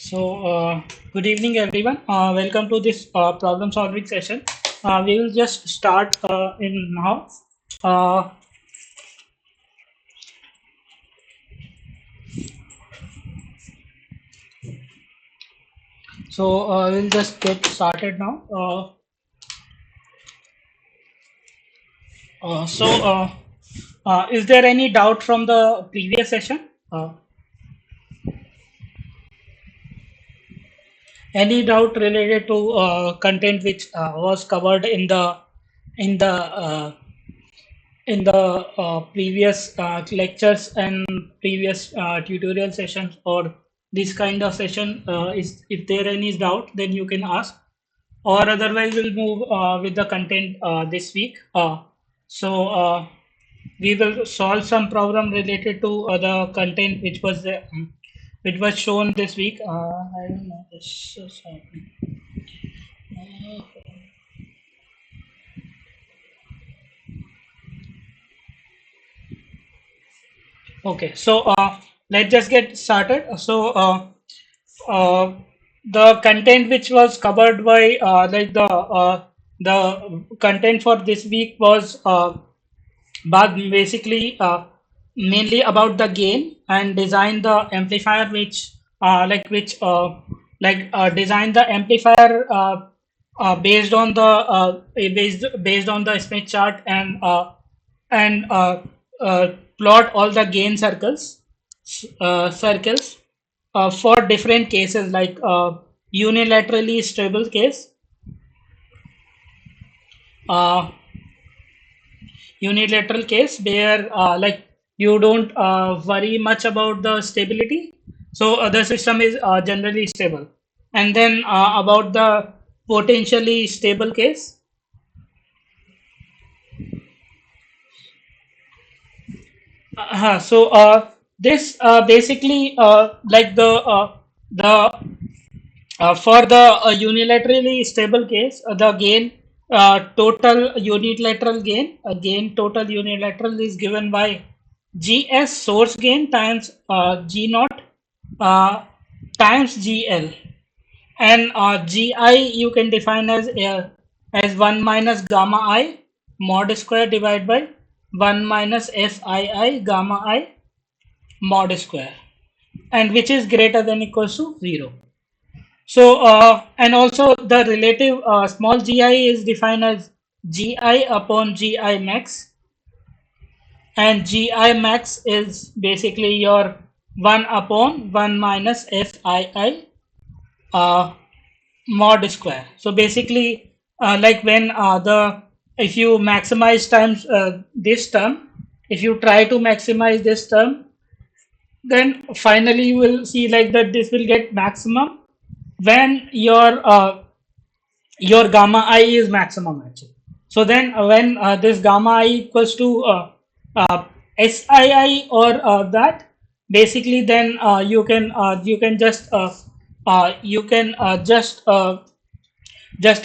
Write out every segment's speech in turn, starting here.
Good evening, everyone. Welcome to this problem solving session. We will just start in now. Uh, we'll just get started now. Uh, so, uh, is there any doubt from the previous session? Any doubt related to content which was covered in the previous lectures and previous tutorial sessions or this kind of session, is if there any doubt, then you can ask, or otherwise we'll move with the content this week. We will solve some problem related to the content which was shown this week. I don't know this is happening. Okay, let's just get started. Uh, the content which was covered by the content for this week was but basically mainly about the gain and design the amplifier which design the amplifier based on the based on the Smith chart and plot all the gain circles for different cases like unilaterally stable case, uh, unilateral case where you don't worry much about the stability, so the system is generally stable, and then about the potentially stable case. This basically like the for the unilaterally stable case, the gain total unilateral gain total unilateral is given by GS source gain times G naught uh, times GL, and GI you can define as 1 minus gamma I mod square divided by 1 minus SII gamma I mod square, and which is greater than equals to 0. And also the relative small gi is defined as gi upon gi max, and gi max is basically your 1 upon 1 minus SII uh, mod square. So basically, like when the if you maximize times this term, if you try to maximize this term, then finally you will see like that this will get maximum when your gamma I is maximum actually. So then when this gamma I equals to uh, SII or that, basically then you can just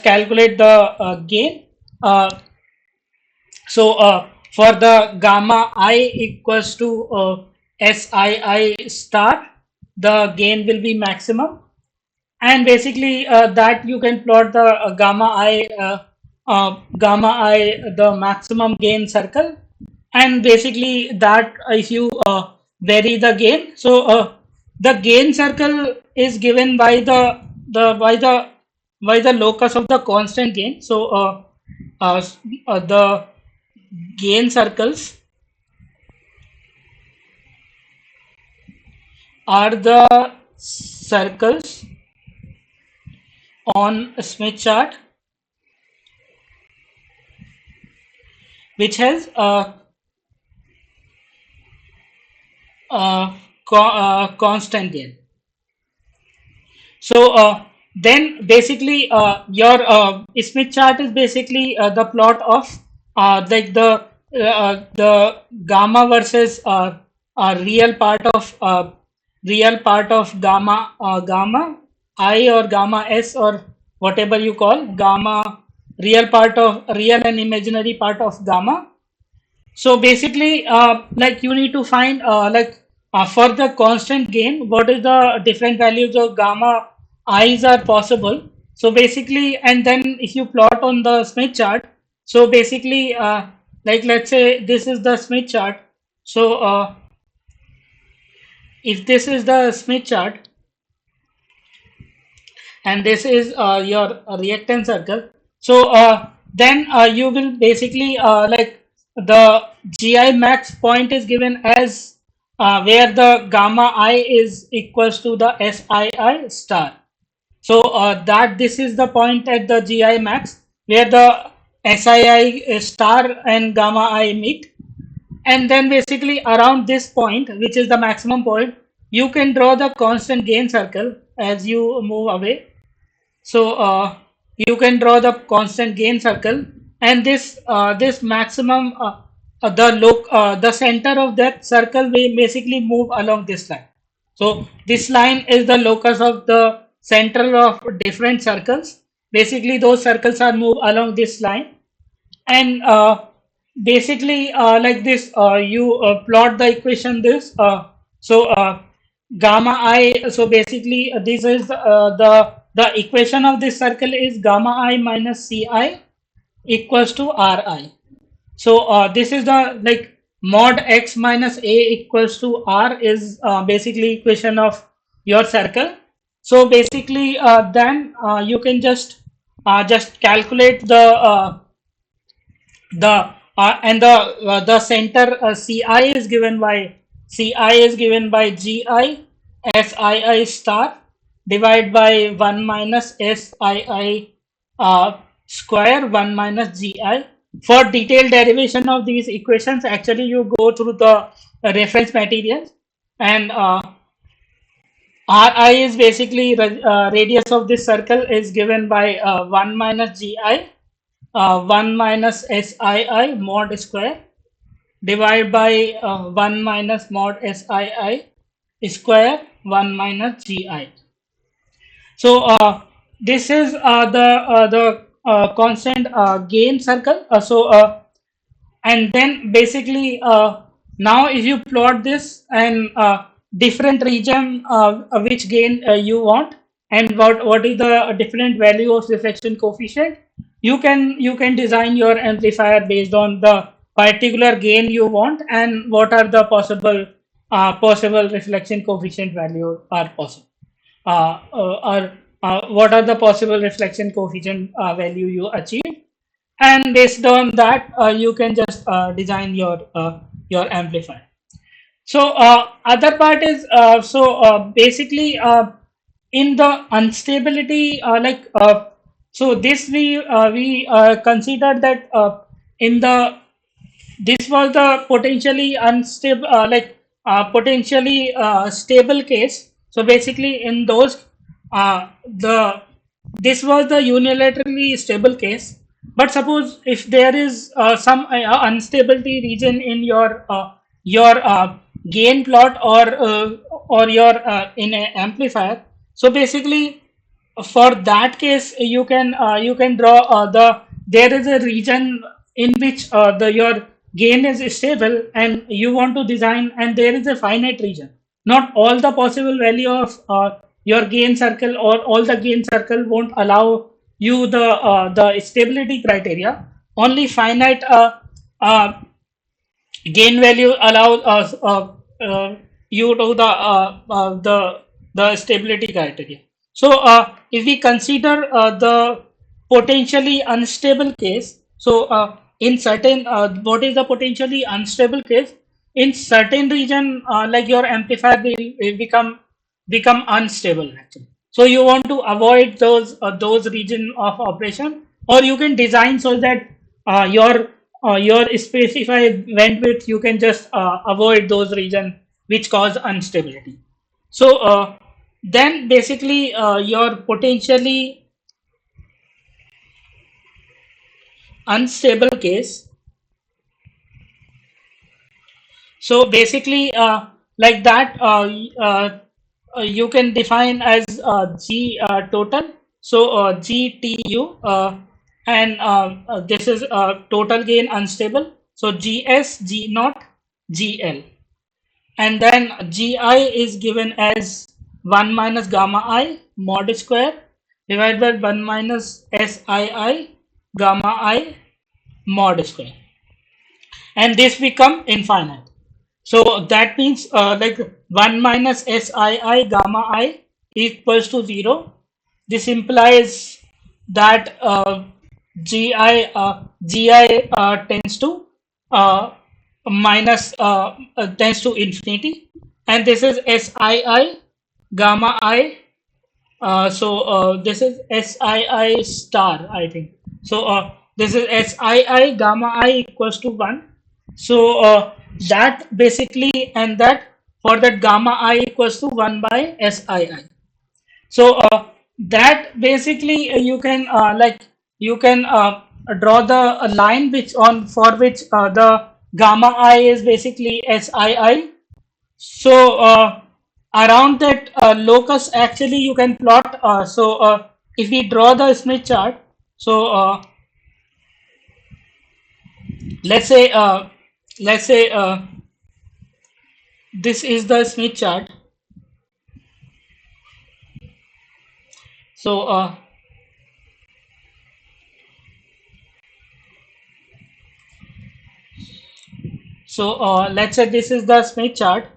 calculate the gain. Uh, for the gamma I equals to SII star, the gain will be maximum, and basically that you can plot the gamma I the maximum gain circle, and basically that if you vary the gain, the gain circle is given by the locus of the constant gain. Uh, the gain circles are the circles on a Smith chart which has constant gain. Then basically your Smith chart is basically the plot of the gamma versus real part of gamma I or gamma S or whatever you call gamma, real and imaginary part of gamma. So basically like you need to find for the constant gain, what is the different values of gamma i's are possible. So basically, and then if you plot on the Smith chart, so basically, like let's say this is the Smith chart. So if this is the Smith chart and this is your reactance circle, so then you will basically like the GI max point is given as where the gamma I is equals to the SII star. So that this is the point at the GI max where the SII star and gamma I meet, and then basically around this point, which is the maximum point, you can draw the constant gain circle as you move away. So you can draw the constant gain circle, and this maximum the center of that circle will basically move along this line. So this line is the locus of the center of different circles. Basically, those circles are moved along this line, and basically like this you plot the equation this so gamma I, so basically this is the equation of this circle is gamma I minus ci equals to ri. So this is the like mod x minus a equals to r is basically equation of your circle. So basically then you can just calculate the center CI is given by GI SII star divided by 1 minus SII square 1 minus GI. For detailed derivation of these equations, actually you go through the reference materials, and Ri is basically radius of this circle is given by 1 minus GI 1 minus SII mod square divided by 1 minus mod SII square 1 minus GI. So this is the constant gain circle. And then basically now if you plot this and different region which gain you want, and what is the different value of reflection coefficient, you can design your amplifier based on the particular gain you want and what are the possible reflection coefficient value are possible, or what are the possible reflection coefficient value you achieve, and based on that you can just design your amplifier. So other part is basically in the instability so this we considered that in the this was the potentially unstable potentially stable case. So basically in those the this was the unilaterally stable case, but suppose if there is some unstability region in your gain plot or your in a amplifier. So basically for that case you can draw there is a region in which the your gain is stable and you want to design, and there is a finite region. Not all the possible value of your gain circle or all the gain circle won't allow you the stability criteria. Only finite gain value allows you to the stability criteria. So if we consider the potentially unstable case, so in certain what is the potentially unstable case? In certain region, like your amplifier will become unstable actually. So you want to avoid those region of operation, or you can design so that your specified bandwidth you can just avoid those region which cause instability. So then basically your potentially unstable case. So basically like that you can define as G total. So GTU and this is total gain unstable. So GS, G naught, GL. and then gi is given as 1 minus gamma I mod square divided by 1 minus sii gamma I mod square, and this become infinite. So that means like 1 minus sii gamma I equals to 0. This implies that gi tends to uh, tends to infinity, and this is sii gamma I. This is sii star, I think. This is sii gamma I equals to 1. So that basically, and that for that gamma I equals to 1 by sii. So that basically you can you can draw the line which on for which the gamma I is basically sii. So around that locus, actually you can plot. If we draw the Smith chart, so let's say let's say this is the Smith chart. So let's say this is the Smith chart,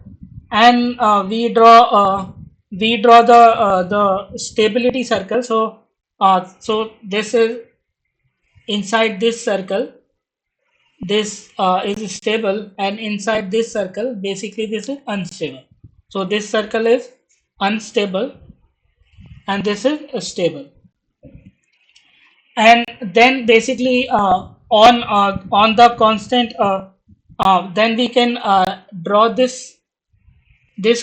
and we draw the stability circle. So this is inside this circle. This is stable, and inside this circle, basically this is unstable. So this circle is unstable, and this is stable. And then basically on the constant, then we can draw this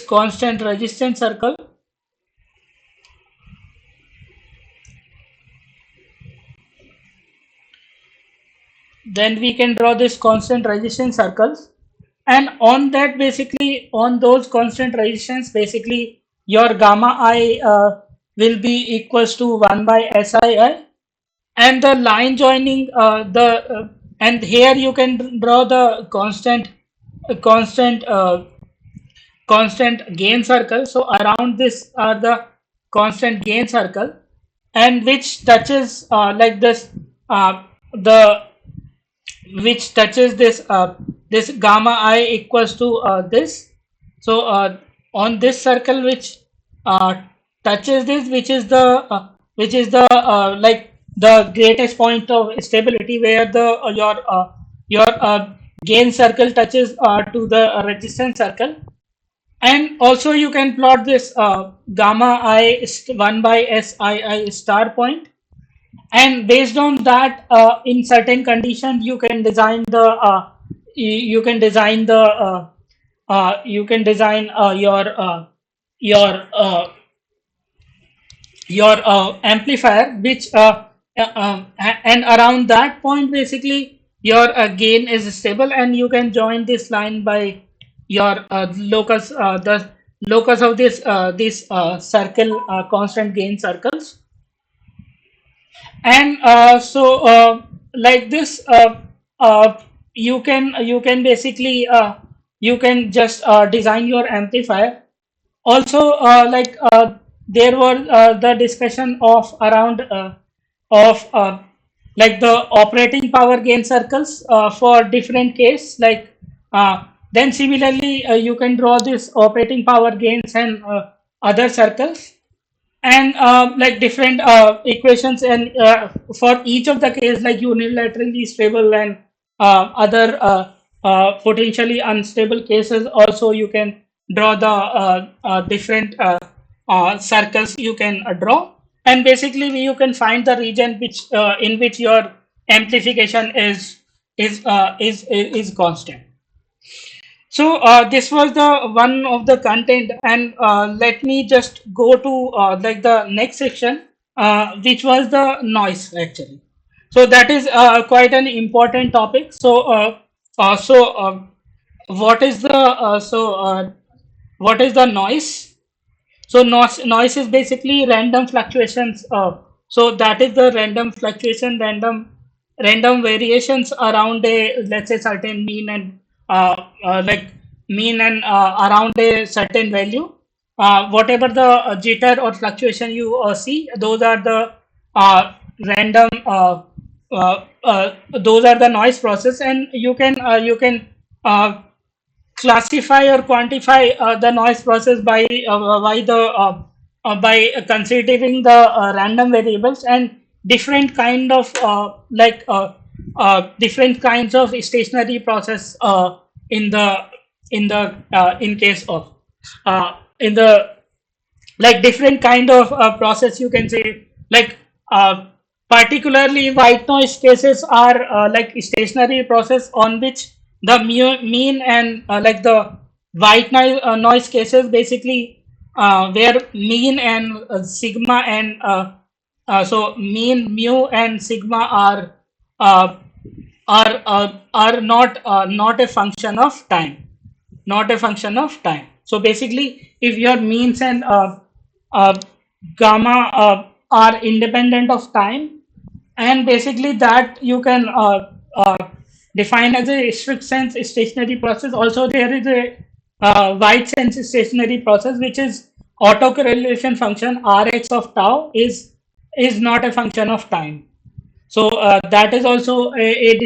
constant resistance circle. Then we can draw this constant resistance circles, and on that, basically on those constant resistance, basically your gamma I will be equals to 1 by sii, and the line joining the and here you can draw the constant constant gain circle. So around this are the constant gain circle, and which touches like this the which touches this gamma I equals to this. So on this circle which uh, touches this, which is the like the greatest point of stability, where the your gain circle touches to the resistance circle. And also you can plot this gamma I 1 by sii star point, and based on that in certain conditions you can design the you can design the you can design your amplifier, which and around that point, basically your gain is stable, and you can join this line by your locus, the locus of this circle, constant gain circles. And like this you can basically you can just design your amplifier. Also there was the discussion of around of like the operating power gain circles for different case, like then similarly you can draw this operating power gains and other circles, and like different equations, and for each of the case, like unilaterally stable and other potentially unstable cases, also you can draw the different circles you can draw, and basically you can find the region which in which your amplification is constant. So this was the one of the content, and let me just go to like the next section, which was the noise actually. So that is quite an important topic. Uh, so uh, what is the what is the noise? So noise is basically random fluctuations. So that is the random fluctuation, random variations around a, let's say, certain mean, and like mean and around a certain value. Whatever the jitter or fluctuation you see, those are the random. Those are the noise process, and you can uh, classify or quantify the noise process by considering the random variables and different kind of different kinds of stationary process in the in case of in the like different kind of process, you can say, like particularly white noise cases are like stationary process on which the mean and like the white noise cases basically where mean and sigma and so mean mu and sigma uh, are not a function of time, not a function of time. So basically, if your means and uh, gamma are independent of time, and basically that you can define as a strict sense stationary process. Also, there is a wide sense stationary process, which is autocorrelation function Rx of tau is not a function of time. So that is also a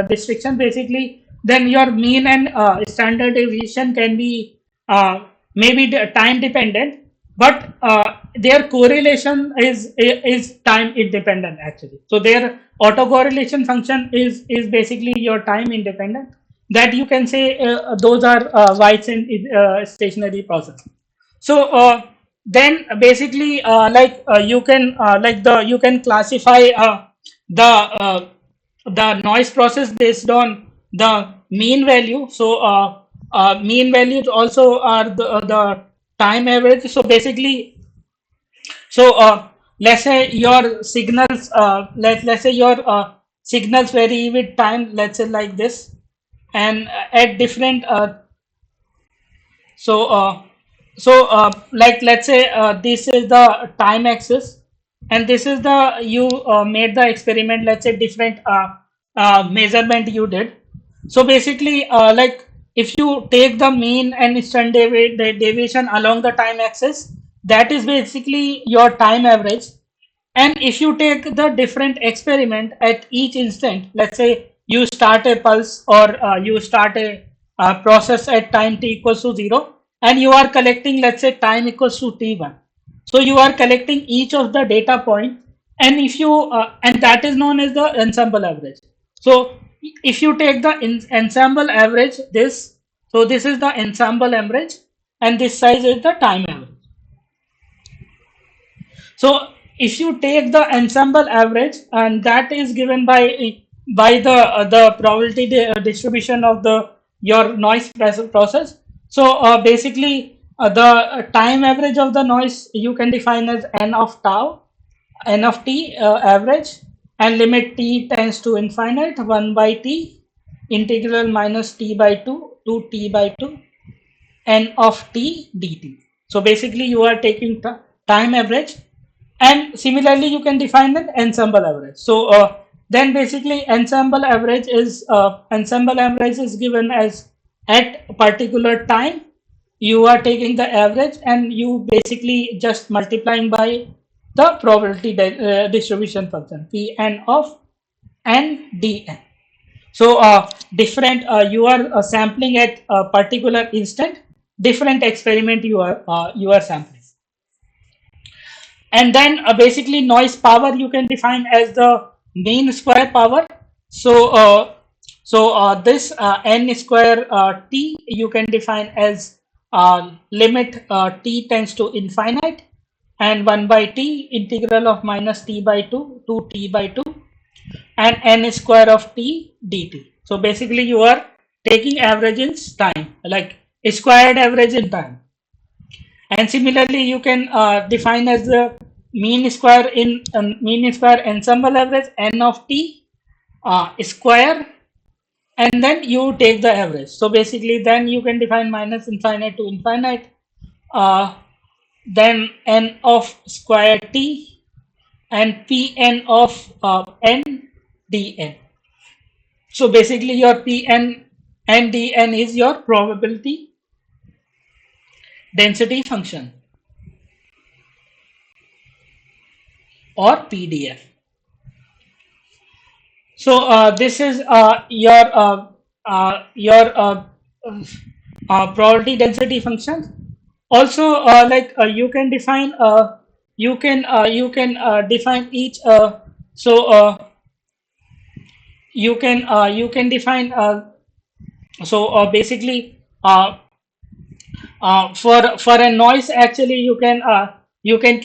distinction. Basically, then your mean and standard deviation can be maybe time dependent, but their correlation is time independent actually. So their autocorrelation function is basically your time independent. That you can say those are White's and stationary process. So then basically you can you can classify the uh, the noise process based on the mean value. So mean values also are the time average. So basically, so let's say your signals let's say your signals vary with time, let's say like this, and at different so, like let's say this is the time axis, and this is the you made the experiment. Let's say different measurement you did. So basically, like if you take the mean and standard deviation along the time axis, that is basically your time average. And if you take the different experiment at each instant, let's say you start a pulse or you start a process at time t equals to 0, and you are collecting, let's say, time equals to t1. So you are collecting each of the data point, and if you and that is known as the ensemble average. So if you take the ensemble average, this is the ensemble average, and this size is the time average. So if you take the ensemble average, and that is given by the probability distribution of the your noise process. So basically, the time average of the noise you can define as n of tau, n of t average, and limit t tends to infinite 1 by t integral minus t by 2 to t by 2 n of t dt. So basically, you are taking time average, and similarly you can define an ensemble average. So then basically ensemble average is given as at a particular time you are taking the average, and you basically just multiplying by the probability distribution function Pn of n dn. So different you are sampling at a particular instant, different experiment you are sampling. And then basically noise power you can define as the mean square power. So this n square t you can define as limit t tends to infinite and 1 by t integral of minus t by 2 to t by 2 and n square of t dt. So basically you are taking average in time, like squared average in time. And similarly, you can define as the mean square ensemble average n of t square, and then you take the average. So basically, then you can define minus infinite to infinite, uh, then n of square t and pn of n dn. So basically, your pn and dn is your probability density function or PDF. So this is probability density function. Also, you can define define each. So you can define basically for a noise, actually you can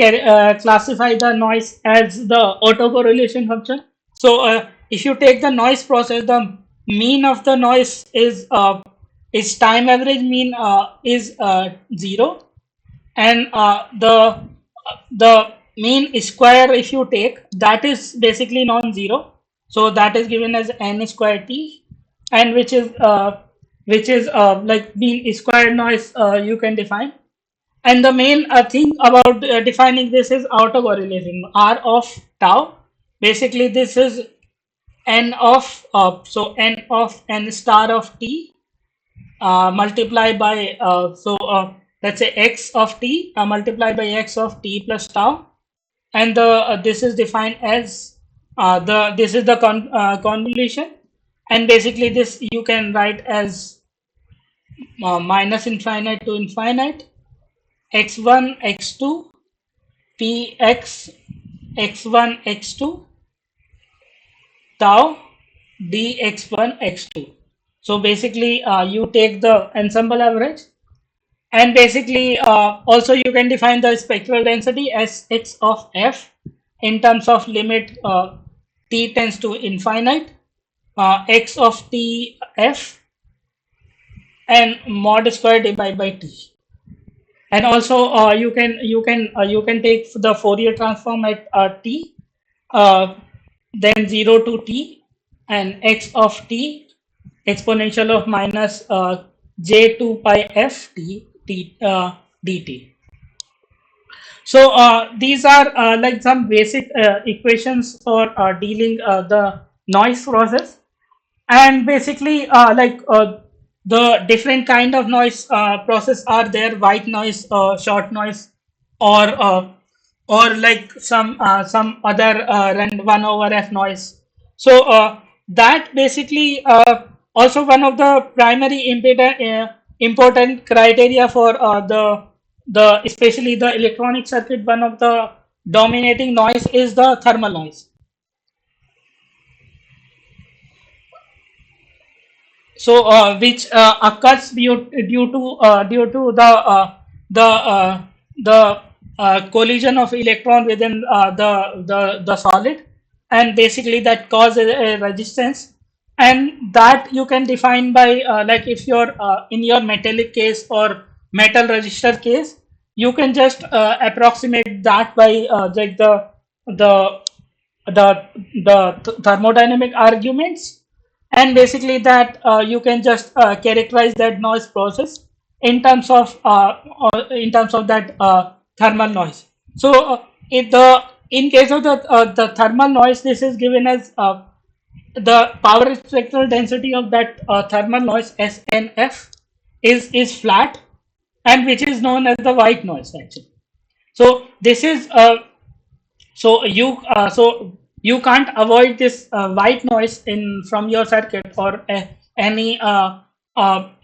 classify the noise as the autocorrelation function. So if you take the noise process, the mean of the noise is time average mean is 0, and the mean square, if you take, that is basically non-zero, so that is given as n square t, and which is like mean square noise you can define. And the main thing about defining this is autocorrelation, r of tau. Basically this is n of n of n star of t multiply by let's say x of t multiply by x of t plus tau, and the this is defined as the this is the convolution, and basically this you can write as minus infinite to infinite x1 x2 px x1 x2 tau dx1 x2. So basically you take the ensemble average, and basically also you can define the spectral density as x of f in terms of limit t tends to infinite, x of t f and mod square divided by t. And also you can take the Fourier transform at t, then 0 to t, and x of t exponential of minus j2 pi f dt. So these are like some basic equations for dealing the noise process. And basically the different kind of noise process are there: white noise, short noise, or like some other rand 1 over f noise. So that basically also one of the primary important criteria for the especially the electronic circuit. One of the dominating noise is the thermal noise. So which occurs due to the collision of electron within the solid, and basically that causes a resistance, and that you can define by like if you're in your metallic case or metal resistor case, you can just approximate that by like the thermodynamic arguments, and basically that you can just characterize that noise process in terms of that thermal noise. So if the in case of the thermal noise, this is given as the power spectral density of that thermal noise SNF is flat, and which is known as the white noise actually. So this is so you can't avoid this white noise in from your circuit or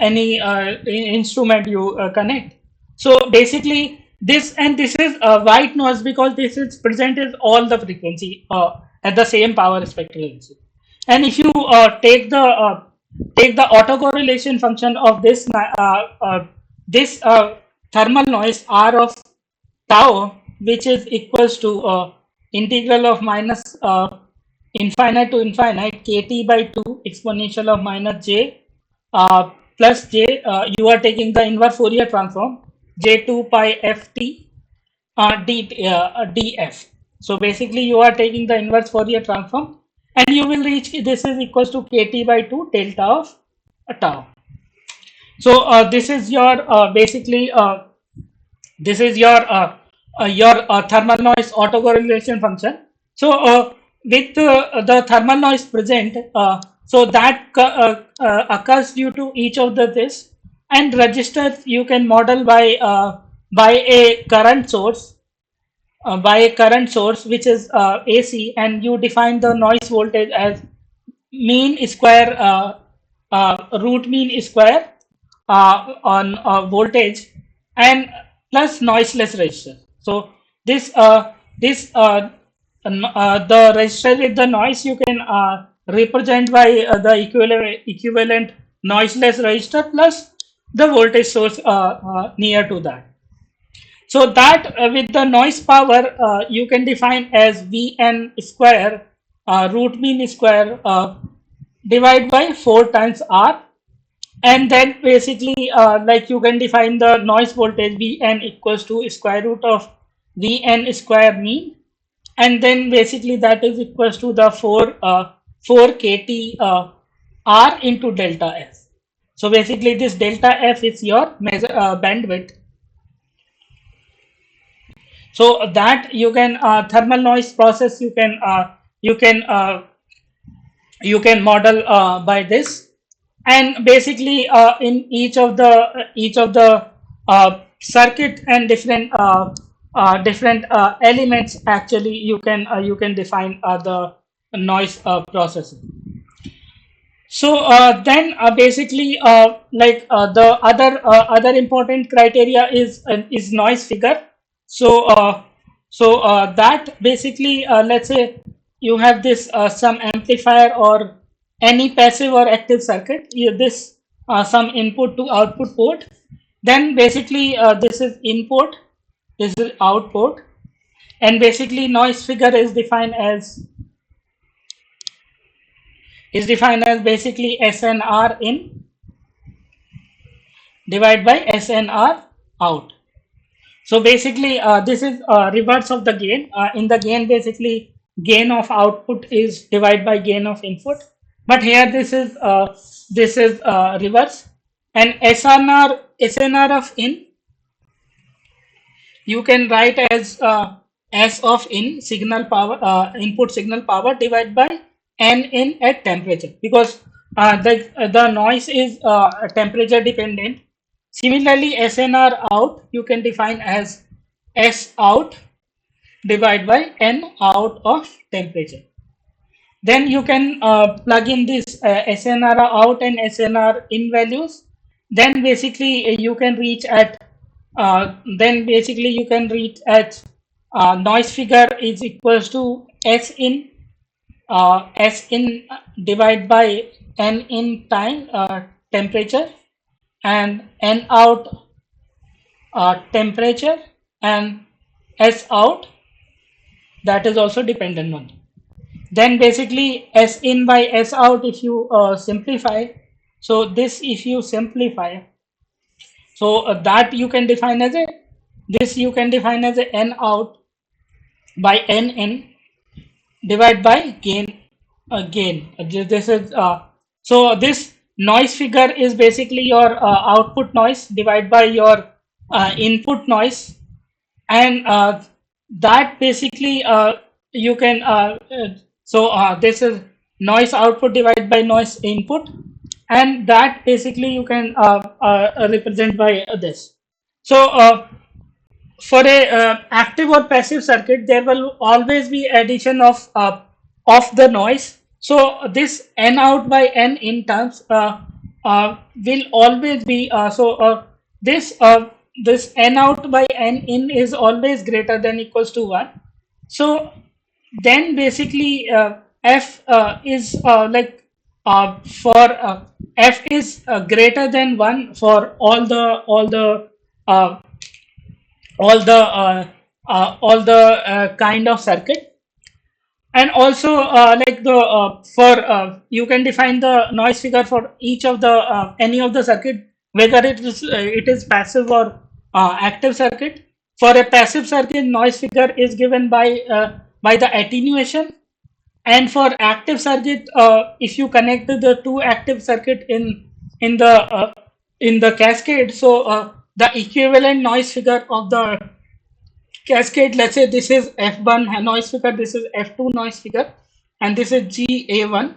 instrument you connect. So basically this is white noise because this is presented all the frequency at the same power spectral density. And if you take the autocorrelation function of this thermal noise r of tau, which is equals to integral of minus infinite to infinite kt by 2 exponential of minus j plus j, you are taking the inverse Fourier transform j2 pi ft df. So basically you are taking the inverse Fourier transform, and you will reach this is equals to kt by 2 delta of tau. So this is your basically this is your thermal noise autocorrelation function. So with the thermal noise present, so that occurs due to each of the this, and registers you can model by a current source, which is AC, and you define the noise voltage as mean square root mean square on voltage, and plus noiseless resistor. So this the resistor with the noise you can represent by the equivalent noiseless resistor plus the voltage source near to that. So that with the noise power you can define as Vn square root mean square divide by 4 times R, and then basically like you can define the noise voltage Vn equals to square root of Vn square mean, and then basically that is equals to the 4 kT R into delta F. So basically this delta F is your measure bandwidth. So that you can thermal noise process you can uh, you can model by this, and basically in each of the circuit and different elements, actually you can define the noise processing. So then basically the other important criteria is noise figure. So that basically let's say you have this some amplifier or any passive or active circuit, this some input to output port, then basically this is input, this is output, and basically noise figure is defined as basically SNR in divided by SNR out. So basically this is reverse of the gain. In the gain, basically gain of output is divided by gain of input, but here this is reverse, and SNR of in you can write as S of in signal power, input signal power divided by N in at temperature, because the noise is temperature dependent. Similarly, SNR out you can define as S out divided by N out of temperature. Then you can plug in this SNR out and SNR in values. Then basically you can reach at noise figure is equals to S in divided by N in time temperature, and N out temperature, and S out, that is also dependent on. Then basically S in by S out, if you simplify, so this if you simplify, so that you can define as a N out by N in divided by gain. This is so this noise figure is basically your output noise divided by your input noise, and that basically you can this is noise output divided by noise input, and that basically you can represent by this. So for a active or passive circuit, there will always be addition of the noise. So this N out by N in terms will always be this N out by N in is always greater than equals to 1. So then basically F is for F is greater than 1 for uh, all the kind of circuit. And also like the for you can define the noise figure for each of the any of the circuit, whether it is passive or active circuit. For a passive circuit, noise figure is given by the attenuation, and for active circuit, if you connect the two active circuit in the cascade, so the equivalent noise figure of the cascade, let's say this is F1 noise figure, this is F2 noise figure, and this is GA1.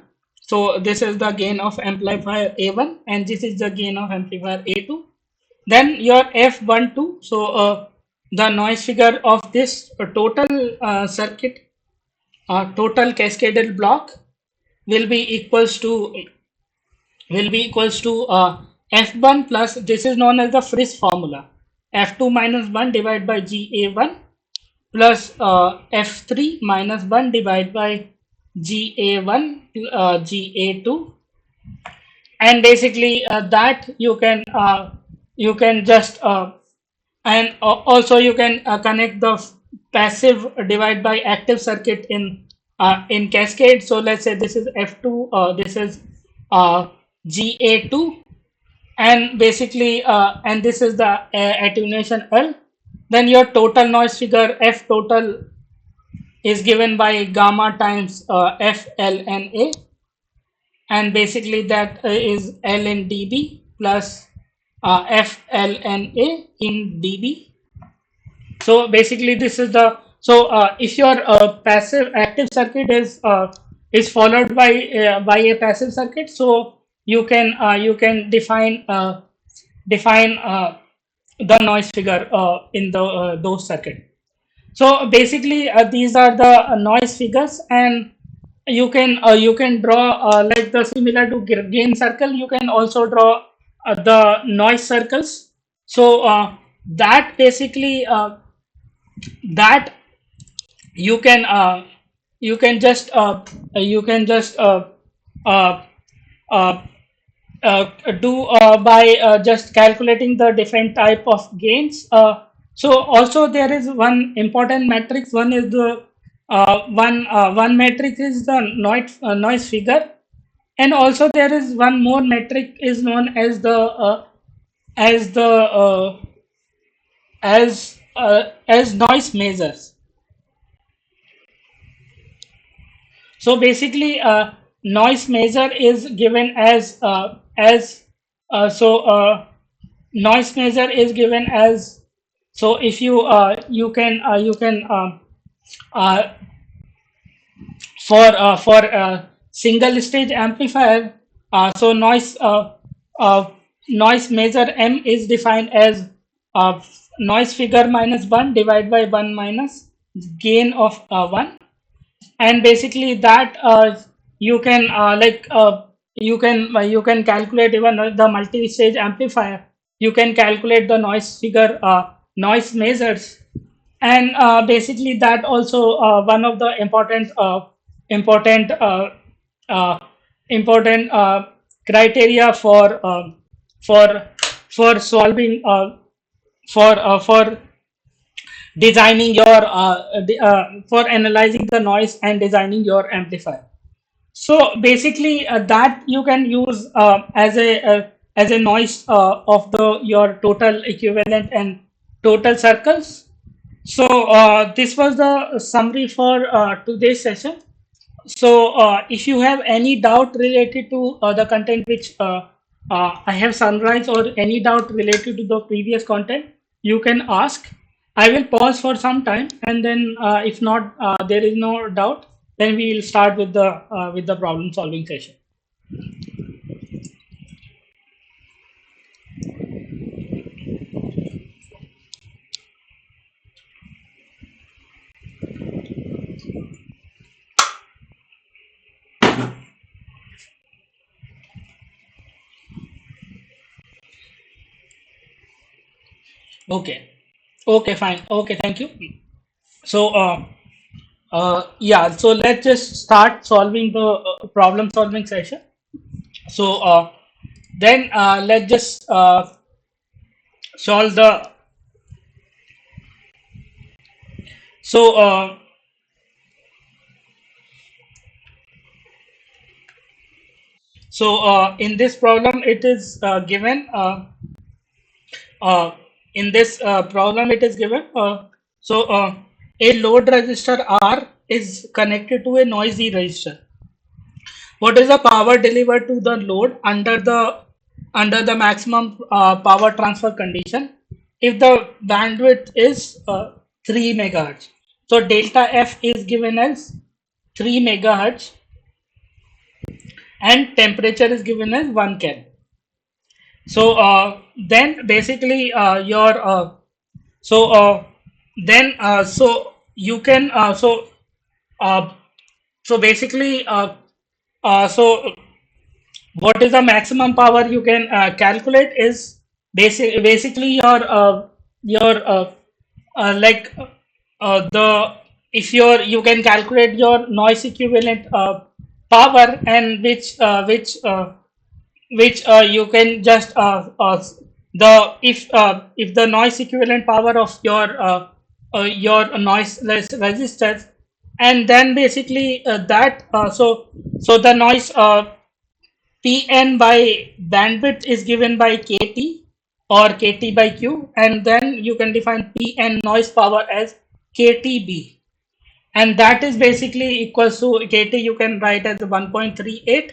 So this is the gain of amplifier A1 and this is the gain of amplifier A2. Then your F12, so the noise figure of this total circuit, total cascaded block will be equals to F1 plus, this is known as the Friis formula, F2 minus 1 divided by GA1 plus F3 minus 1 divided by GA1 GA2, and basically that you can just and also you can connect the passive divide by active circuit in cascade. So let's say this is F2, this is GA2, and basically and this is the attenuation L. Then your total noise figure F total is given by gamma times FLNA, and basically that is L in dB plus FLNA in dB. So basically this is the, so if your passive active circuit is followed by a passive circuit, so you can define the noise figure in the those circuit. So basically these are the noise figures, and you can draw like the similar to gain circle, you can also draw the noise circles. So that basically that you can you can just you can just uh, uh, do by just calculating the different type of gains. So also there is one important matrix. One is the one metric is the noise figure, and also there is one more metric is known as the as noise measures. So basically, noise measure is given as so noise measure is given as, so if you you can uh, for single stage amplifier, so noise measure M is defined as uh, noise figure minus 1 divided by 1 minus gain of 1, and basically that you can you can calculate even the multi-stage amplifier, you can calculate the noise figure noise measures, and basically that also one of the important uh, important criteria for for solving for designing your for analyzing the noise and designing your amplifier. So basically that you can use as a noise of the your total equivalent and total circles. So this was the summary for today's session. So if you have any doubt related to the content which I have summarized, or any doubt related to the previous content, you can ask. I will pause for some time, and then if not there is no doubt, then we will start with the problem solving session. Okay. Okay, fine. Okay, thank you. So yeah, so let's just start solving the problem solving session. So then let's just solve the, so so in this problem it is given uh, in this problem it is given so a load resistor R is connected to a noisy resistor. What is the power delivered to the load under the maximum power transfer condition if the bandwidth is 3 megahertz? So delta F is given as 3 megahertz, and temperature is given as 1 Kelvin. So then basically your so then so you can uh, so basically so what is the maximum power you can calculate is basically your like the if you can calculate your noise equivalent power, and which you can just the if the noise equivalent power of your noiseless resistors, and then basically that so the noise Pn by bandwidth is given by Kt or Kt by Q, and then you can define Pn noise power as Ktb, and that is basically equals to Kt you can write as 1.38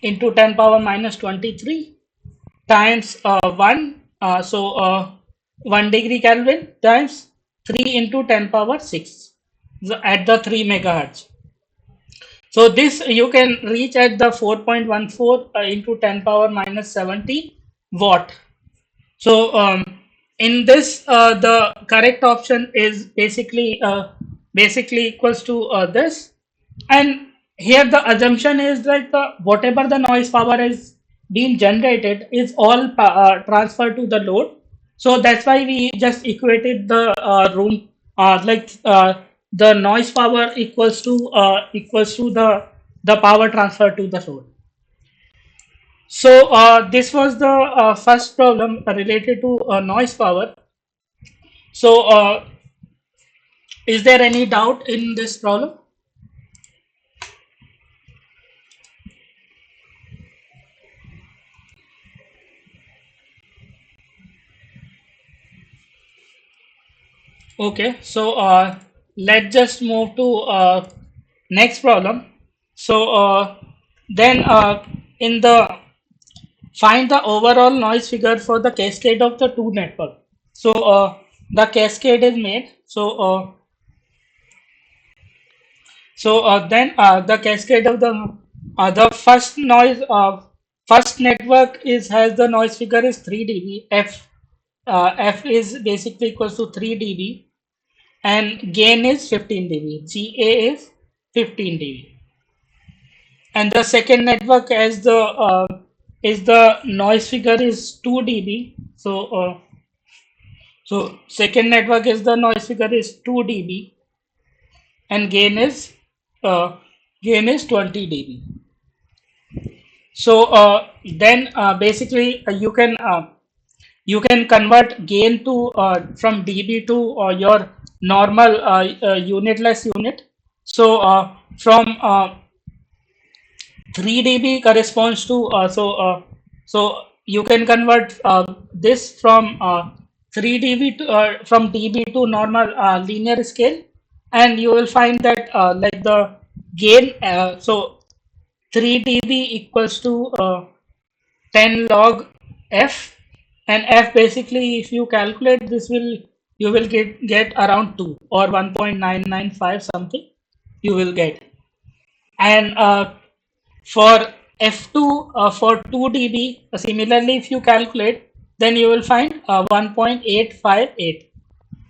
into 10 power minus 23 times 1, 1 degree Kelvin times 3 into 10 power 6 at the 3 megahertz. So this you can reach at the 4.14 into 10 power minus 17 watt. So in this the correct option is basically equals to this, and here the assumption is that whatever the noise power is being generated is all transferred to the load. So that's why we just equated the room the noise power equals to the power transfer to the load. So this was the first problem related to noise power. So is there any doubt in this problem? Okay, so let's just move to next problem. So then in the find the overall noise figure for the cascade of the two network. So the cascade is made. So then the cascade of the first network is has the noise figure is 3 dB. F is basically equals to 3 dB, and gain is 15 dB. GA is 15 dB. And the second network as the is the noise figure is 2 dB. So second network is the noise figure is 2 dB, and uh, gain is 20 dB. So then basically you can convert gain to from dB to your normal unitless unit. So from 3 dB corresponds to so you can convert this from 3 dB to from dB to normal linear scale, and you will find that like the gain so 3 dB equals to 10 log f, and f basically if you calculate this will you will get around 2 or 1.995 something you will get. And for f2 for 2 dB similarly if you calculate, then you will find 1.858.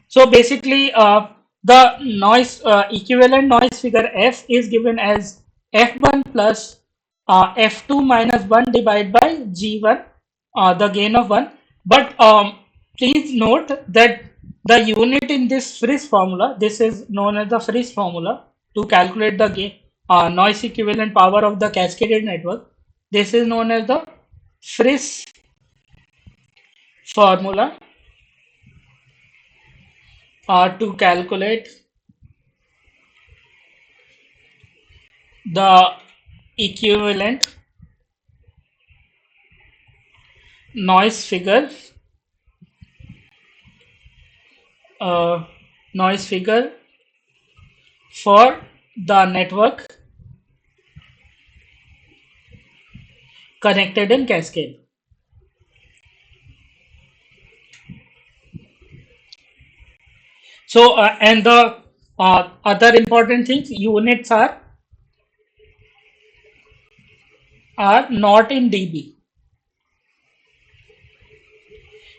So basically the noise equivalent noise figure f is given as f1 plus f2 minus 1 divided by g1, the gain of 1. But please note that the unit in this Friis formula, this is known as the Friis formula to calculate the gain noise equivalent power of the cascaded network. This is known as the Friis formula to calculate the equivalent noise figure uh, noise figure for the network connected in cascade. So and the other important things units are are not in dB.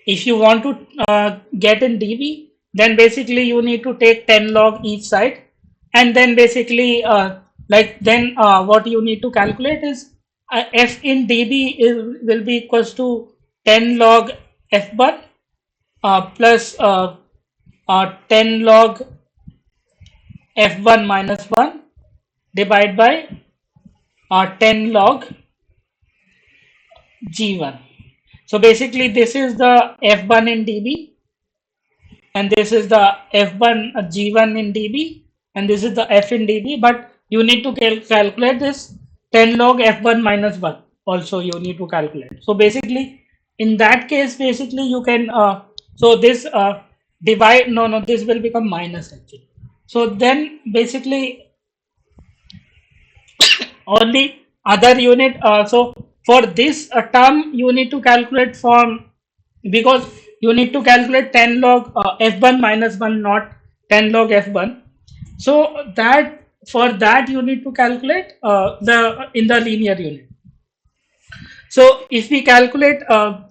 If you want to get in dB, then basically you need to take 10 log each side, and then basically what you need to calculate is f in dB will be equals to 10 log f1 plus 10 log f1 minus 1 divided by 10 log g1. So basically this is the f1 in dB, and this is the f1 g1 in dB, and this is the f in dB, but you need to calculate this 10 log f1 minus 1 also you need to calculate. So basically in that case basically you can so this divide, no, this will become minus actually. So then basically only other unit, so for this term you need to calculate from, because you need to calculate 10 log f1 minus 1, not 10 log f1. So that for that you need to calculate the in the linear unit. So if we calculate uh,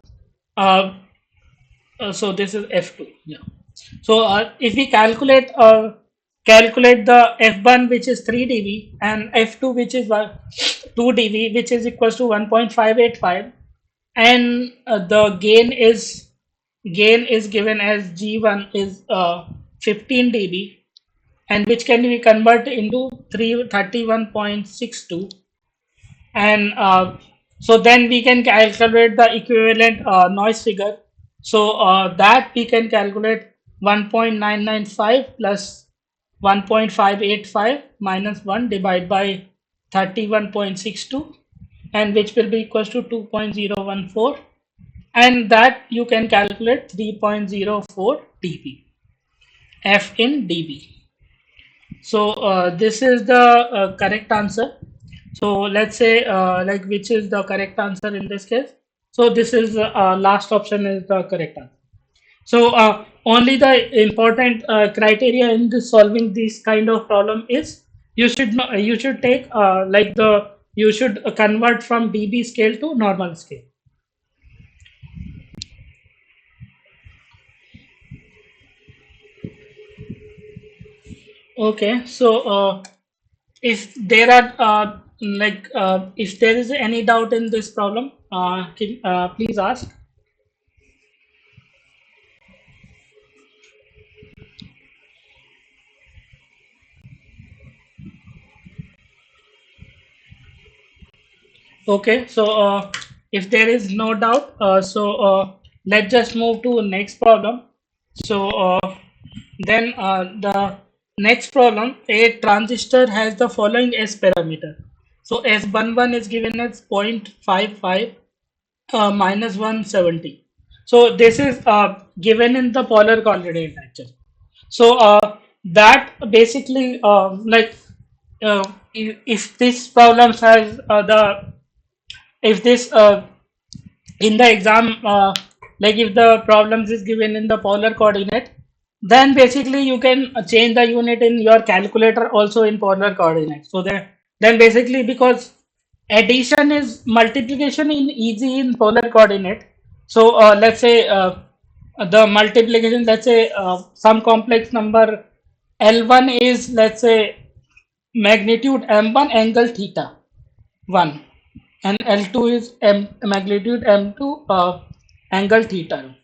so this is f2, yeah. So if we calculate the f1 which is 3 dB and f2 which is 2 dB, which is equals to 1.585, and the gain is given as g1 is 15 dB, and which can be converted into 331.62, and so then we can calculate the equivalent noise figure. So that we can calculate 1.995 plus 1.585 minus 1 divided by 31.62, and which will be equals to 2.014, and that you can calculate 3.04 dB f in dB. So this is the correct answer. So let's say like which is the correct answer in this case. So this is last option is the correct answer. So only the important criteria in this solving this kind of problem is you should take you should convert from dB scale to normal scale. Okay, so if there are if there is any doubt in this problem, please ask. Okay, so if there is no doubt, let's just move to next problem. So then the next problem, a transistor has the following S parameter. So S11 is given as 0.55 minus 170. So this is given in the polar coordinate actually. So that basically if this problem has the if this in the exam like if the problems is given in the polar coordinate, then basically you can change the unit in your calculator also in polar coordinate. So then basically, because addition is multiplication in easy in polar coordinate, so let's say the multiplication, let's say some complex number L1 is, let's say, magnitude M1 angle theta 1, and L2 is magnitude M2 angle theta.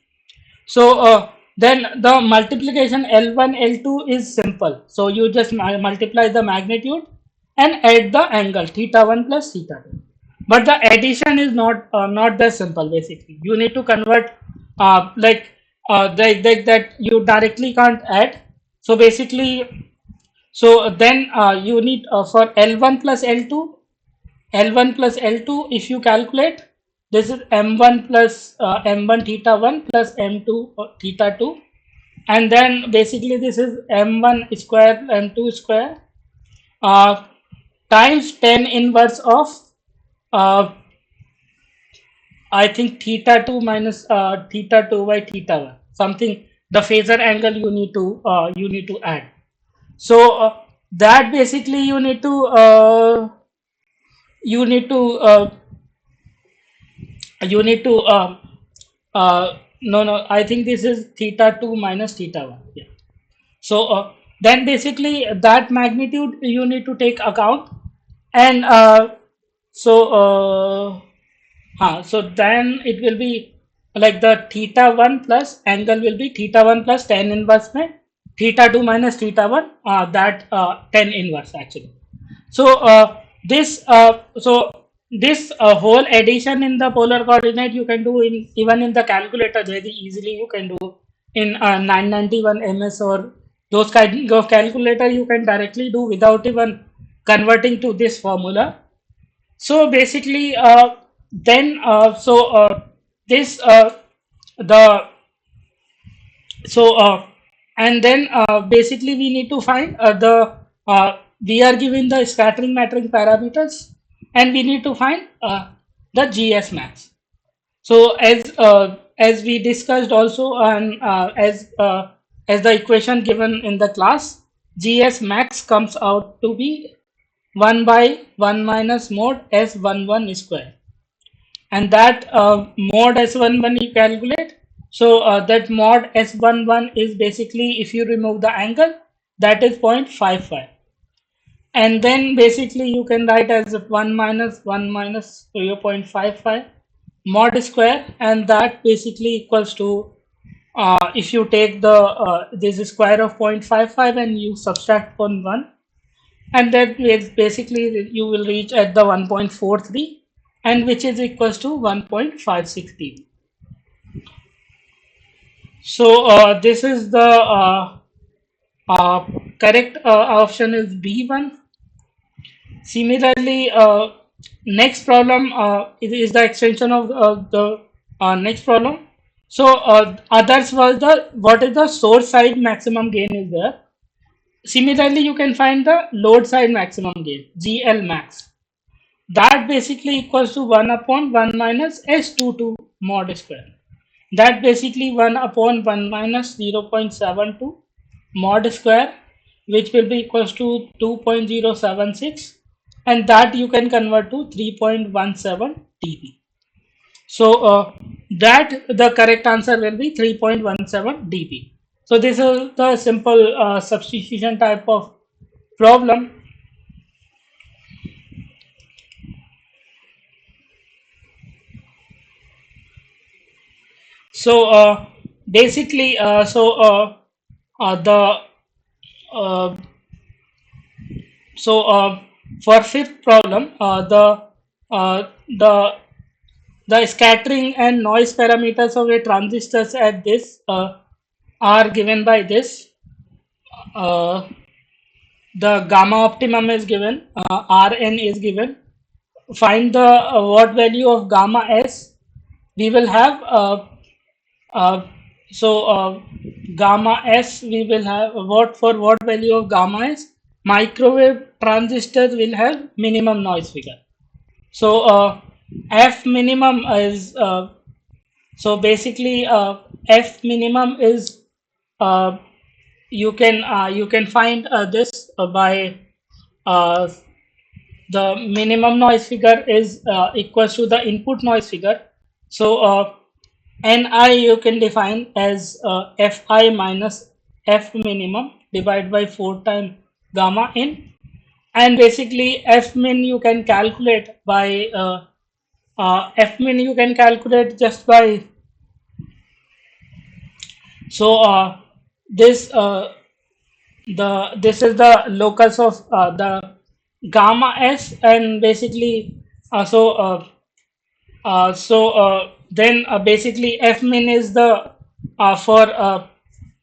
So then the multiplication L1 L2 is simple. So you just multiply the magnitude and add the angle theta 1 plus theta 2. But the addition is not that simple. Basically, you need to convert that you directly can't add. So basically, so then you need for L1 plus L2, L1 plus L2, if you calculate, this is M1 plus M1 theta 1 plus M2 theta 2, and then basically this is M1 square M2 square uh, times 10 inverse of uh, I think theta 2 minus theta 2 by theta 1, something, the phasor angle you need to add. So that basically you need to you need to no, I think this is theta 2 minus theta 1. Yeah. So then basically that magnitude you need to take account, and so so then it will be like the theta 1 plus angle will be theta 1 plus tan inverse में theta 2 minus theta 1, that tan inverse actually. So this whole addition in the polar coordinate you can do in even in the calculator very easily. You can do in 991 ms, or those kind of calculator you can directly do without even converting to this formula. So basically, then this the so and then basically we need to find we are given the scattering matrix parameters, and we need to find the GS max. So as we discussed also, and as the equation given in the class, GS max comes out to be 1 by 1 minus mod S11 square, and that mod S11 you calculate. So that mod S11 is basically, if you remove the angle, that is 0.55, and then basically you can write as 1 minus 0.55 mod square, and that basically equals to, if you take the this square of 0.55 and you subtract on 1, and that is basically you will reach at the 1.43, and which is equals to 1.56 dB. So this is the uh, correct option is B1. Similarly, next problem is the extension of the next problem. So others was the what is the source side maximum gain is there. Similarly, you can find the load side maximum gain, GL max. That basically equals to 1 upon 1 minus S22 mod square. That basically 1 upon 1 minus 0.72 mod square, which will be equals to 2.076, and that you can convert to 3.17 dB. So that the correct answer will be 3.17 dB. So this is the simple substitution type of problem. So basically, the uh, so for fifth problem, uh, the the scattering and noise parameters of a transistors at this are given by this. Uh, the gamma optimum is given, Rn is given. Find the what value of gamma s. We will have uh, so gamma s, we will have what for what value of gamma s. Microwave transistors will have minimum noise figure. So f minimum is so basically f minimum is uh, you can find this by uh, the minimum noise figure is equals to the input noise figure. So Ni you can define as Fi minus F minimum divided by 4 times gamma in, and basically F min you can calculate by F min you can calculate just by, so this this is the locus of the gamma s, and basically then basically f min is the for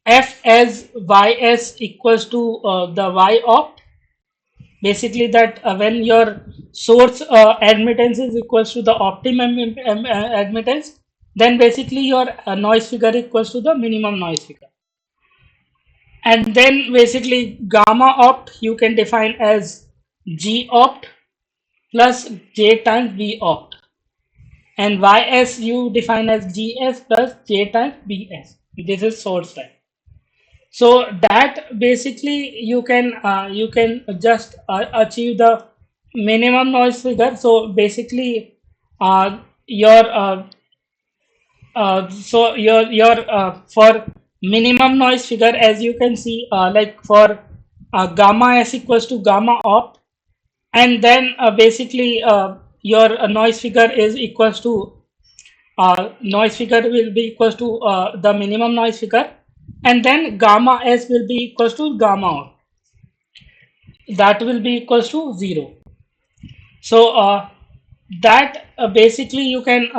f as ys equals to the y opt, basically that when your source admittance is equals to the optimum admittance, then basically your noise figure equals to the minimum noise figure. And then basically gamma opt you can define as G opt plus J times V opt, and Ys you define as Gs plus J times Bs. This is source side. So that basically you can just achieve the minimum noise figure. So basically your your for minimum noise figure, as you can see, like for gamma s equals to gamma opt, and then basically your noise figure is equals to noise figure will be equals to the minimum noise figure, and then gamma s will be equals to gamma opt, that will be equals to 0. So that basically you can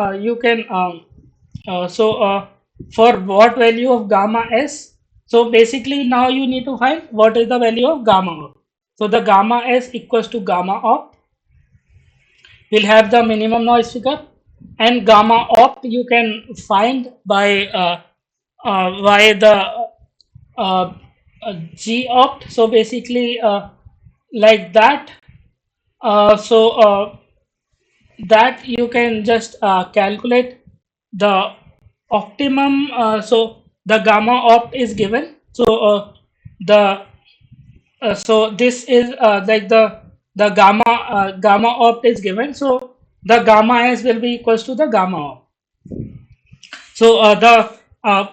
for what value of gamma s. So basically now you need to find what is the value of gamma opt. So the gamma s equals to gamma opt will have the minimum noise figure, and gamma opt you can find by the uh, g opt. So basically like that. So that you can just calculate the optimum. So the gamma opt is given. So the so this is like the gamma opt is given. So the gamma s will be equals to the gamma opt. So uh,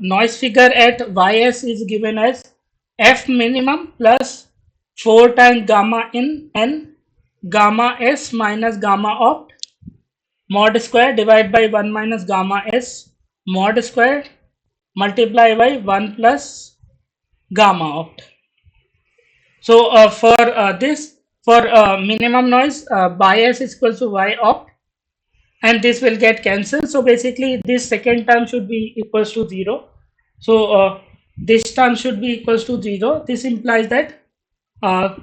noise figure at ys is given as f minimum plus 4 times gamma in n gamma s minus gamma opt mod square divided by 1 minus gamma s mod square multiply by 1 plus gamma opt. So for this, for minimum noise, bias is equal to y opt, and this will get cancelled. So basically this second term should be equals to 0. So this term should be equals to 0. This implies that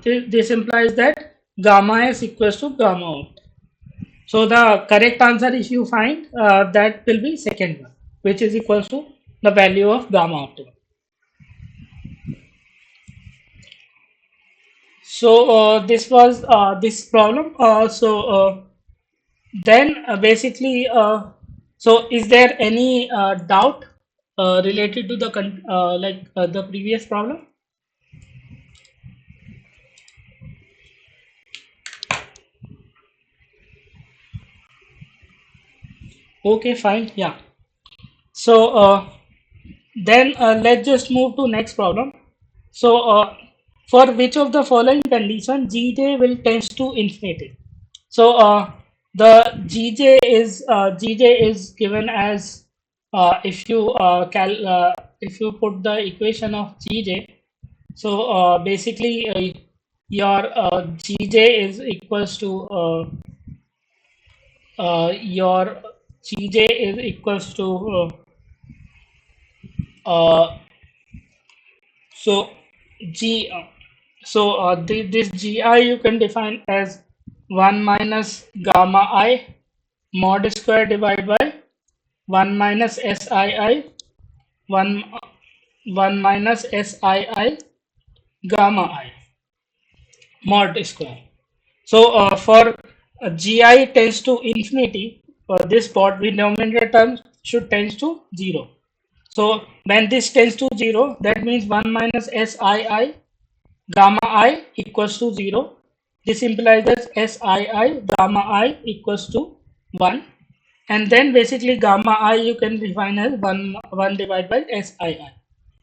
this implies that gamma s equals to gamma opt. So the correct answer, if you find, that will be second one, which is equals to the value of gamma optimum. So this was this problem. Then basically, so is there any doubt related to the the previous problem? Okay, fine. Yeah. So then let's just move to next problem. So for which of the following condition Gj will tends to infinity? So the Gj is given as if you put the equation of Gj. So basically your Gj is equals to your Gj is equals to uh, so G. So this Gi you can define as 1 minus gamma I mod square divided by 1 minus Sii 1 1 minus Sii gamma I mod square. So for Gi tends to infinity, this part denominator term should tends to 0. So when this tends to 0, that means 1 minus Sii gamma I equals to 0. This implies that Sii gamma I equals to 1. And then basically gamma I you can define as 1 divided by Sii.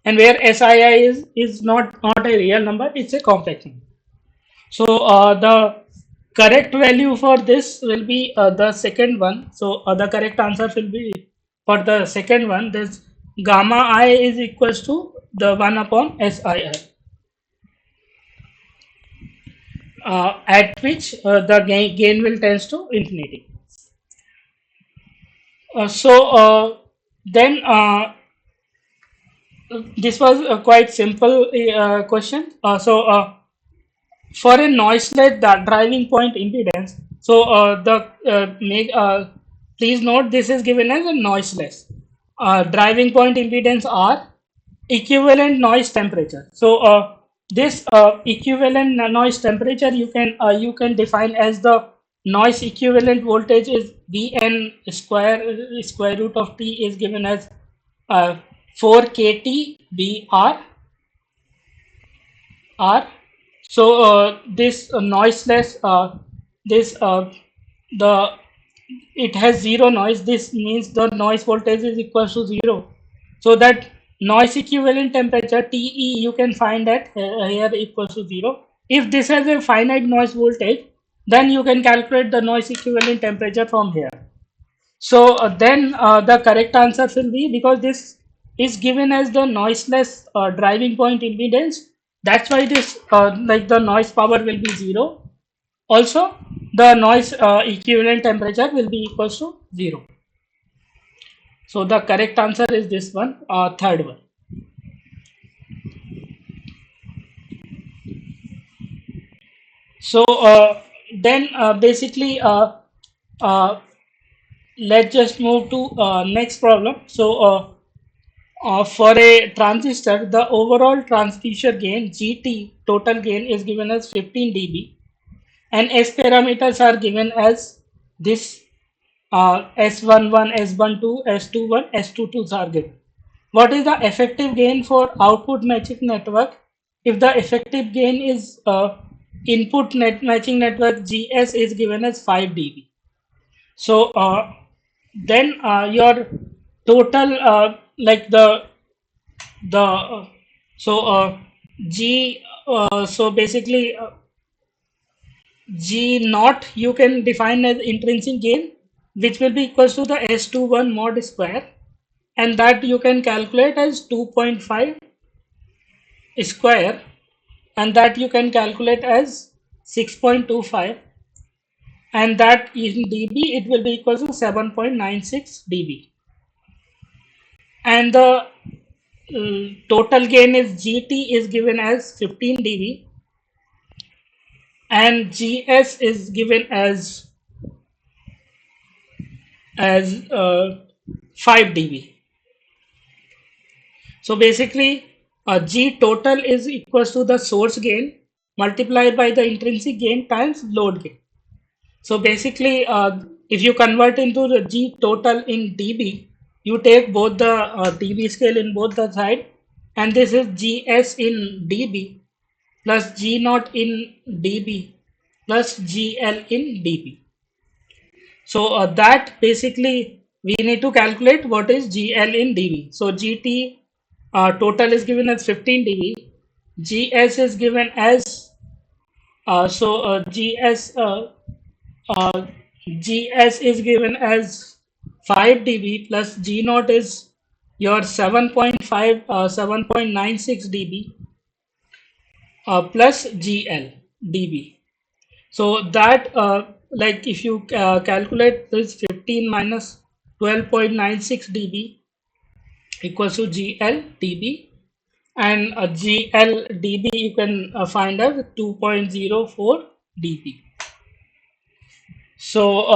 And where Sii is not a real number, it's a complex number. So the correct value for this will be the second one. So the correct answer will be for the second one. This gamma I is equals to the 1 upon Sii, at which the gain will tends to infinity. So then this was a quite simple question. So for a noiseless driving point impedance, so the make please note this is given as a noiseless driving point impedance are equivalent noise temperature. So this equivalent noise temperature you can define as the noise equivalent voltage is Vn square root of T is given as 4 kT Br R. So this noiseless this the it has zero noise. This means the noise voltage is equal to zero. So that noise equivalent temperature TE you can find at here equal to zero. If this has a finite noise voltage, then you can calculate the noise equivalent temperature from here. So then the correct answer will be, because this is given as the noiseless driving point impedance. That's why this like the noise power will be zero. Also, the noise equivalent temperature will be equal to zero. So the correct answer is this one, third one. So then basically uh, let's just move to next problem. So for a transistor, the overall transducer gain GT total gain is given as 15 dB, and S parameters are given as this S11, S12, S21, S22 are given. What is the effective gain for output matching network? If the effective gain is input net matching network GS is given as 5 dB. So then your total like the so G so basically G naught you can define as intrinsic gain, which will be equals to the S21 mod square, and that you can calculate as 2.5 square, and that you can calculate as 6.25, and that in dB it will be equal to 7.96 dB, and the total gain is GT is given as 15 dB, and GS is given as 5 dB. So basically, G total is equals to the source gain multiplied by the intrinsic gain times load gain. So basically, if you convert into the G total in dB, you take both the dB scale in both the side, and this is GS in dB plus G naught in dB plus GL in dB. So that basically we need to calculate what is GL in dB. So GT total is given as 15 dB. GS is given as uh, GS is given as 5 dB plus G naught is your 7.5 7.96 dB plus GL dB. So that like if you calculate this 15 minus 12.96 dB equals to GL dB, and GL dB you can find as 2.04 dB. So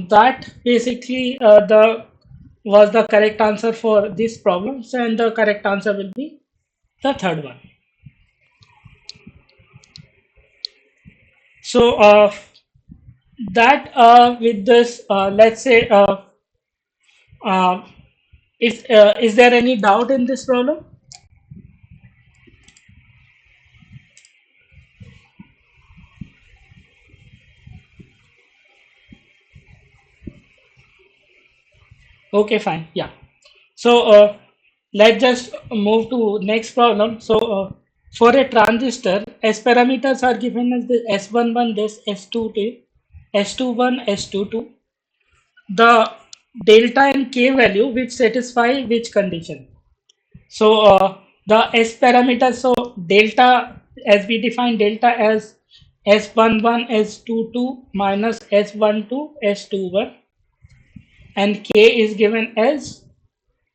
that basically the was the correct answer for this problem, and the correct answer will be the third one. So that with this let's say uh, is there any doubt in this problem? Okay, fine. Yeah. So let's just move to next problem. So for a transistor, S parameters are given as the S11, this S22, S21, S22. The delta and K value which satisfy which condition. So the S parameter, so delta, as we define delta as S11, S22 minus S12, S21, and K is given as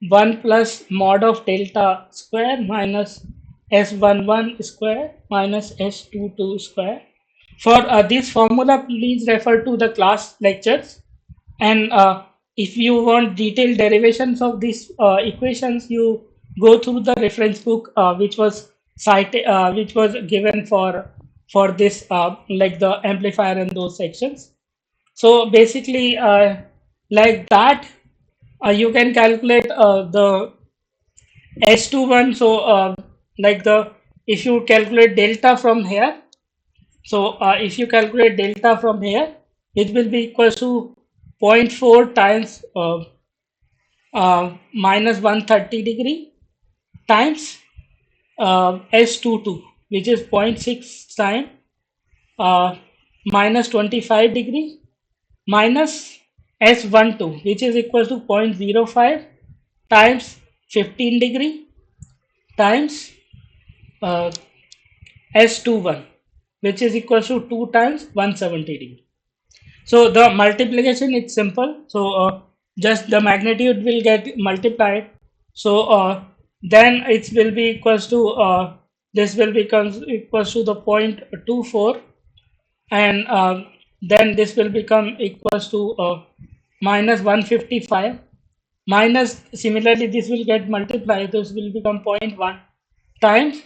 1 plus mod of delta square minus S11 square minus S22 square. For this formula, please refer to the class lectures. And if you want detailed derivations of these equations, you go through the reference book which was cited, which was given for this like the amplifier and those sections. So basically, like that, you can calculate the S21. So like the if you calculate delta from here, so if you calculate delta from here, it will be equal to 0.4 times minus 130 degree times S22, which is 0.6 times minus 25 degree minus S12, which is equal to 0.05 times 15 degree times uh, S21, which is equal to 2 times 170 degree. So the multiplication is simple. So just the magnitude will get multiplied. So then it will be equals to this will become equals to the 0.24, and then this will become equals to minus 155, minus similarly this will get multiplied, this will become zero point 0.1 times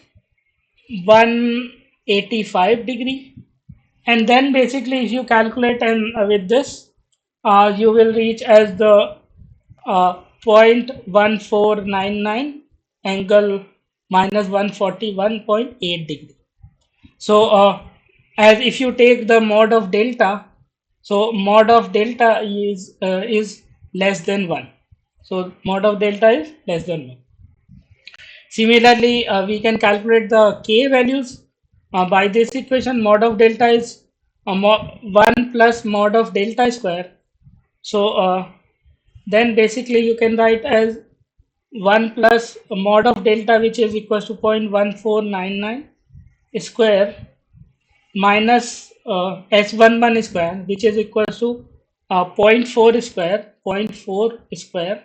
185 degree, and then basically if you calculate and with this you will reach as the 0.1499 angle minus 141.8 degree. So as if you take the mod of delta, so mod of delta is less than 1. So mod of delta is less than 1. Similarly, we can calculate the k values by this equation. Mod of delta is 1 plus mod of delta square. So then basically you can write as 1 plus mod of delta, which is equals to 0.1499 square minus S11 square, which is equal to zero point 0.4 square, zero point 0.4 square,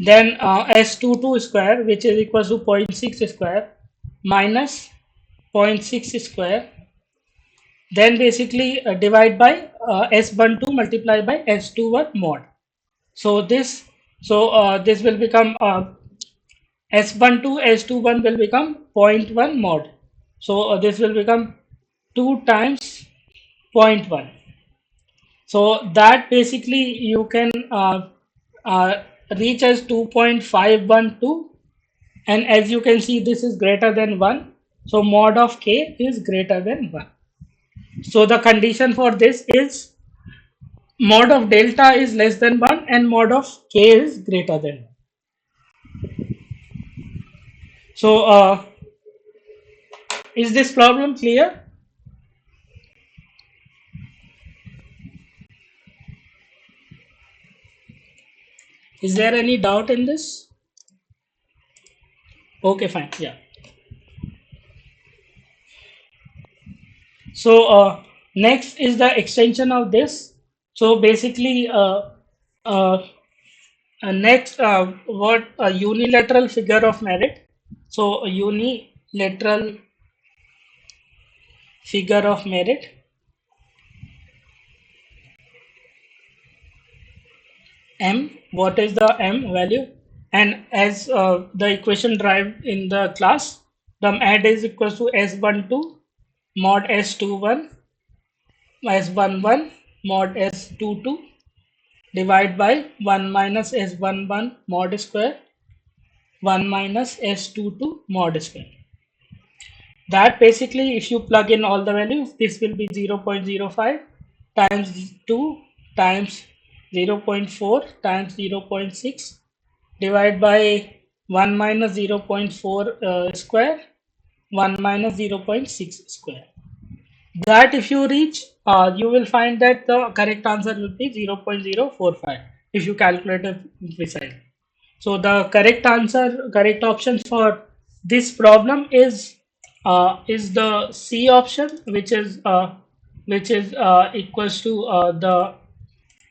then S22 square, which is equal to 0.6 square minus 0.6 square, then basically divide by S12 multiplied by S21 mod. So this will become S12 S21 will become 0.1 mod. So this will become 2 times 0.1. So that basically you can reach as 2.512, and as you can see this is greater than 1, so mod of k is greater than 1. So the condition for this is mod of delta is less than 1 and mod of k is greater than 1. So is this problem clear? Is there any doubt in this? Okay, fine. Yeah. So next is the extension of this. So basically, uh, next, what a unilateral figure of merit. So a unilateral figure of merit. M. What is the M value? And as the equation derived in the class, the add is equal to S12 mod S21 S11 mod S22 divide by 1 minus S11 mod square 1 minus S22 mod square. That basically if you plug in all the values, this will be 0.05 times 2 times 0.4 times 0.6 divide by 1 minus 0.4 square 1 minus 0.6 square. That if you reach, you will find that the correct answer will be 0.045 if you calculate it precisely. So the correct option for this problem is the C option, which is equals to the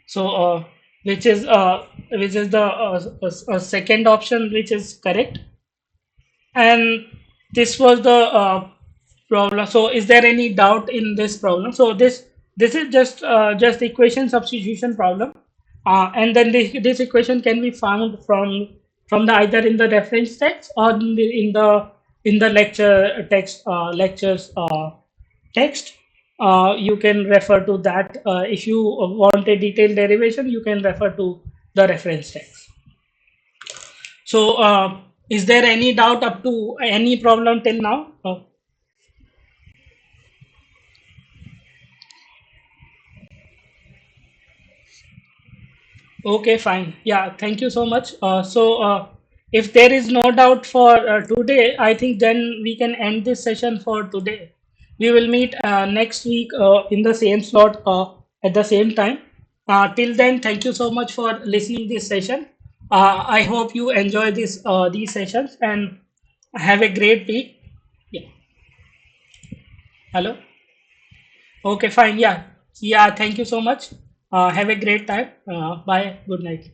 so which is the second option, which is correct, and this was the problem. So is there any doubt in this problem? So this is just equation substitution problem, and then this equation can be found from the either in the reference text or in the lecture text lectures text. You can refer to that. If you want a detailed derivation, you can refer to the reference text. So is there any doubt up to any problem till now? Okay, fine. Yeah, thank you so much. If there is no doubt for today, I think then we can end this session for today. We will meet next week in the same slot at the same time. Till then, thank you so much for listening this session. I hope you enjoy these sessions and have a great week. Yeah. Hello. Okay, fine. Yeah. Yeah. Thank you so much. Have a great time. Bye. Good night.